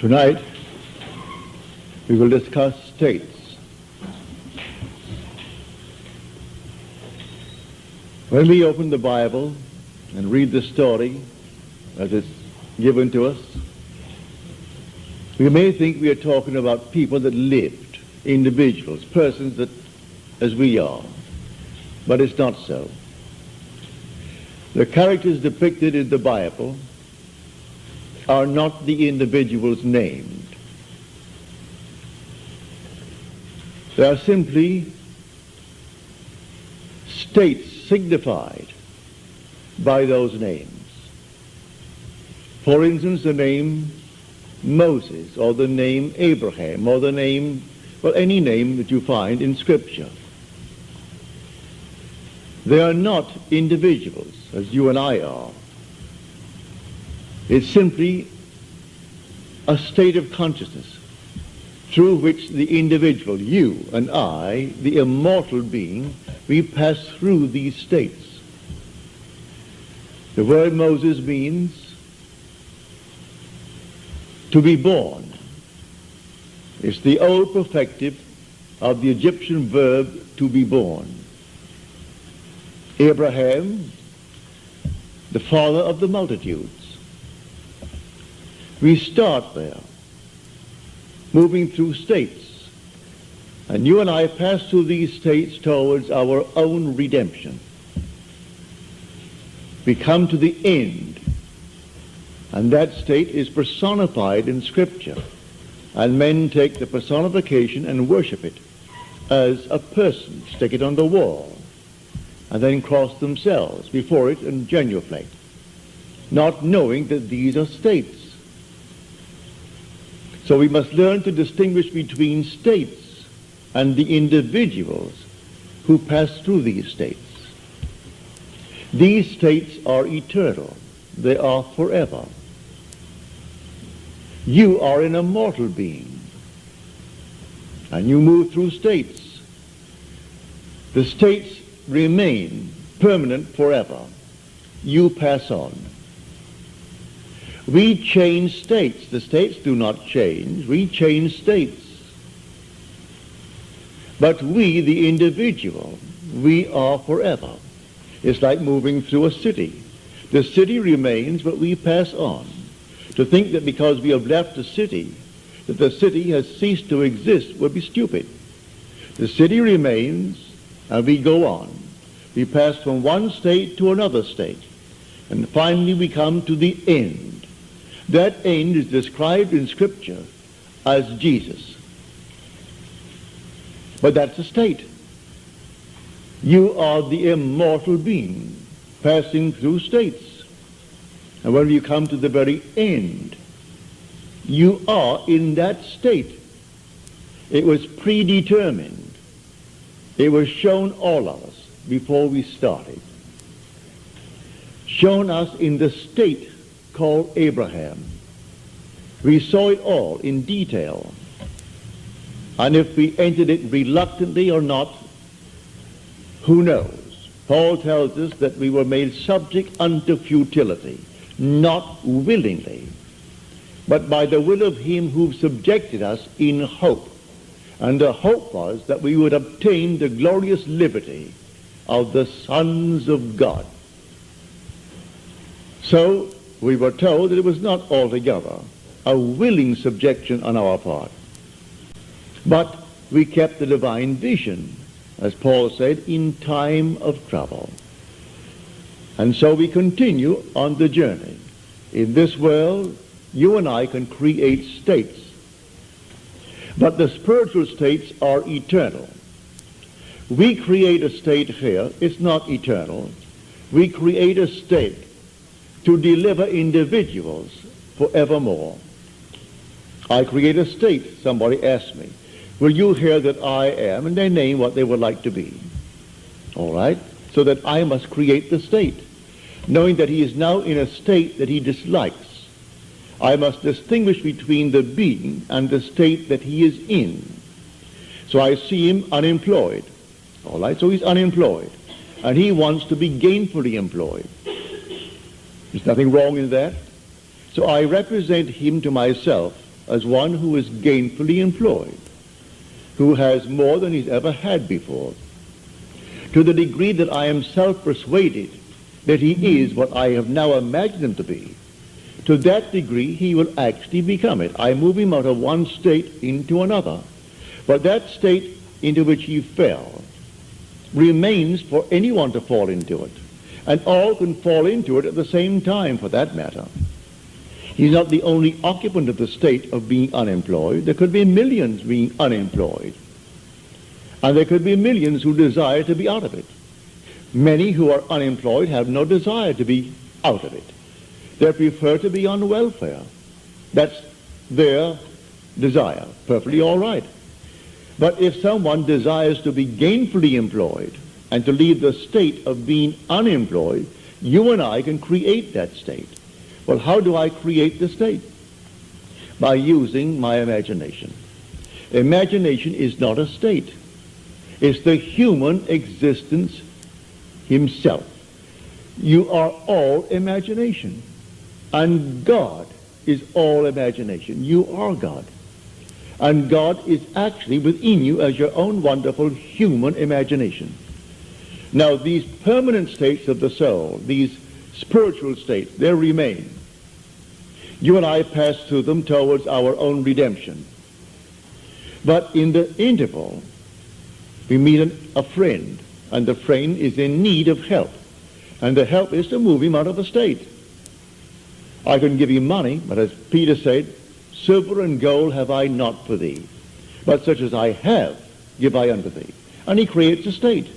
Tonight, we will discuss states. When we open the Bible and read the story as it's given to us, we may think we are talking about people that lived, individuals, persons that, as we are, but it's not so. The characters depicted in the Bible are not the individuals named. They are simply states signified by those names. For instance, the name Moses, or the name Abraham, or the name, well, any name that you find in Scripture. They are not individuals, as you and I are. It's simply a state of consciousness through which the individual, you and I, the immortal being, we pass through these states. The word Moses means to be born. It's the old perfective of the Egyptian verb to be born. Abraham, the father of the multitudes. We start there, moving through states. And you and I pass through these states towards our own redemption. We come to the end, and that state is personified in Scripture. And men take the personification and worship it as a person, stick it on the wall, and then cross themselves before it and genuflect, not knowing that these are states. So we must learn to distinguish between states and the individuals who pass through these states. These states are eternal. They are forever. You are an immortal being, and you move through states. The states remain permanent forever. You pass on. We change states. The states do not change. We change states. But we, the individual, we are forever. It's like moving through a city. The city remains, but we pass on. To think that because we have left a city, that the city has ceased to exist would be stupid. The city remains, and we go on. We pass from one state to another state, and finally we come to the end. That end is described in Scripture as Jesus. But that's a state. You are the immortal being passing through states. And when you come to the very end, you are in that state. It was predetermined. It was shown all of us before we started. Shown us in the state called Abraham. We saw it all in detail. And if we entered it reluctantly or not, who knows? Paul tells us that we were made subject unto futility, not willingly, but by the will of him who subjected us in hope. And the hope was that we would obtain the glorious liberty of the sons of God. So we were told that it was not altogether a willing subjection on our part, but we kept the divine vision, as Paul said, in time of trouble. And so we continue on the journey. In this world, you and I can create states, but the spiritual states are eternal. We create a state here, it's not eternal. We create a state to deliver individuals forevermore. I create a state. Somebody asked me, will you hear that I am? And they name what they would like to be. All right? So that I must create the state, knowing that he is now in a state that he dislikes. I must distinguish between the being and the state that he is in. So I see him unemployed. All right? So he's unemployed. And he wants to be gainfully employed. There's nothing wrong in that. So I represent him to myself as one who is gainfully employed, who has more than he's ever had before. To the degree that I am self-persuaded that he is what I have now imagined him to be, to that degree he will actually become it. I move him out of one state into another. But that state into which he fell remains for anyone to fall into it. And all can fall into it at the same time, for that matter. He's not the only occupant of the state of being unemployed. There could be millions being unemployed. And there could be millions who desire to be out of it. Many who are unemployed have no desire to be out of it. They prefer to be on welfare. That's their desire. Perfectly all right. But if someone desires to be gainfully employed and to leave the state of being unemployed, you and I can create that state. Well, how do I create the state? By using my imagination. Imagination is not a state. It's the human existence himself. You are all imagination. And God is all imagination. You are God. And God is actually within you as your own wonderful human imagination. Now, these permanent states of the soul, these spiritual states, they remain. You and I pass through them towards our own redemption. But in the interval, we meet a friend, and the friend is in need of help. And the help is to move him out of the state. I can give him money, but as Peter said, silver and gold have I not for thee, but such as I have give I unto thee. And he creates a state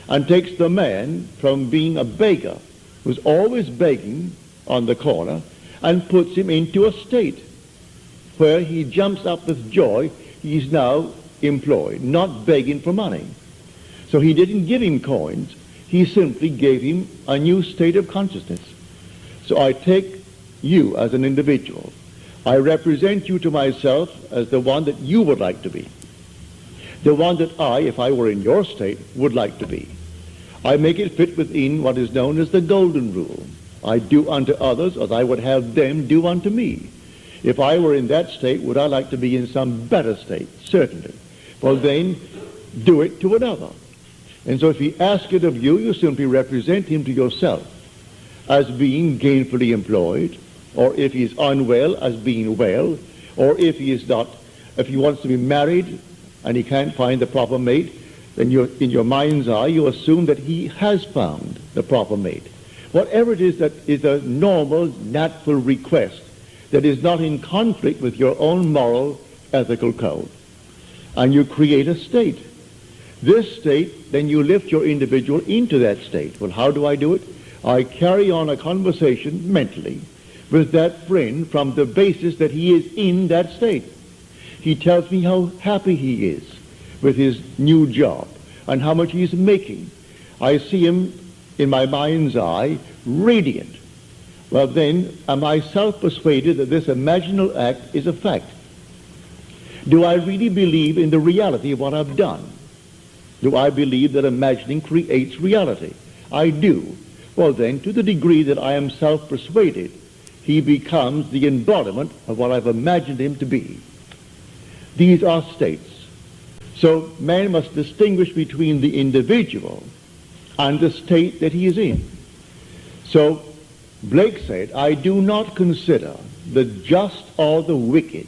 and takes the man from being a beggar, who's always begging on the corner, and puts him into a state where he jumps up with joy. He's now employed, not begging for money. So he didn't give him coins. He simply gave him a new state of consciousness. So I take you as an individual. I represent you to myself as the one that you would like to be. The one that I, if I were in your state, would like to be. I make it fit within what is known as the golden rule. I do unto others as I would have them do unto me. If I were in that state, would I like to be in some better state? Certainly. Well, then, do it to another. And so if he asks it of you, you simply represent him to yourself as being gainfully employed, or if he is unwell, as being well, or if he is not, if he wants to be married and he can't find the proper mate, then in your mind's eye, you assume that he has found the proper mate. Whatever it is that is a normal, natural request that is not in conflict with your own moral, ethical code. And you create a state. This state, then you lift your individual into that state. Well, how do I do it? I carry on a conversation mentally with that friend from the basis that he is in that state. He tells me how happy he is with his new job and how much he's making. I see him in my mind's eye radiant. Well, then, am I self-persuaded that this imaginal act is a fact? Do I really believe in the reality of what I've done? Do I believe that imagining creates reality? I do. Well, then, to the degree that I am self-persuaded, he becomes the embodiment of what I've imagined him to be. These are states. So man must distinguish between the individual and the state that he is in. So Blake said, I do not consider the just or the wicked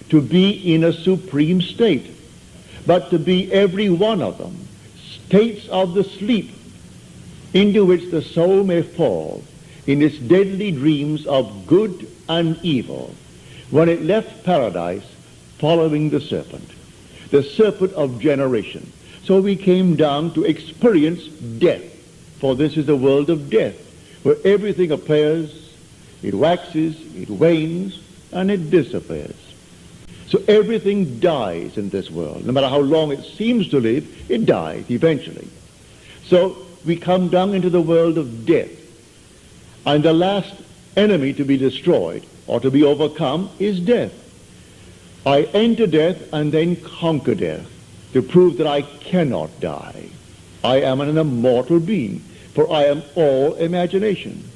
to be in a supreme state, but to be every one of them states of the sleep into which the soul may fall in its deadly dreams of good and evil, when it left paradise following the serpent of generation. So we came down to experience death, for this is a world of death, where everything appears, it waxes, it wanes, and it disappears. So everything dies in this world. No matter how long it seems to live, it dies eventually. So we come down into the world of death. And the last enemy to be destroyed or to be overcome is death. I enter death and then conquer death to prove that I cannot die. I am an immortal being, for I am all imagination.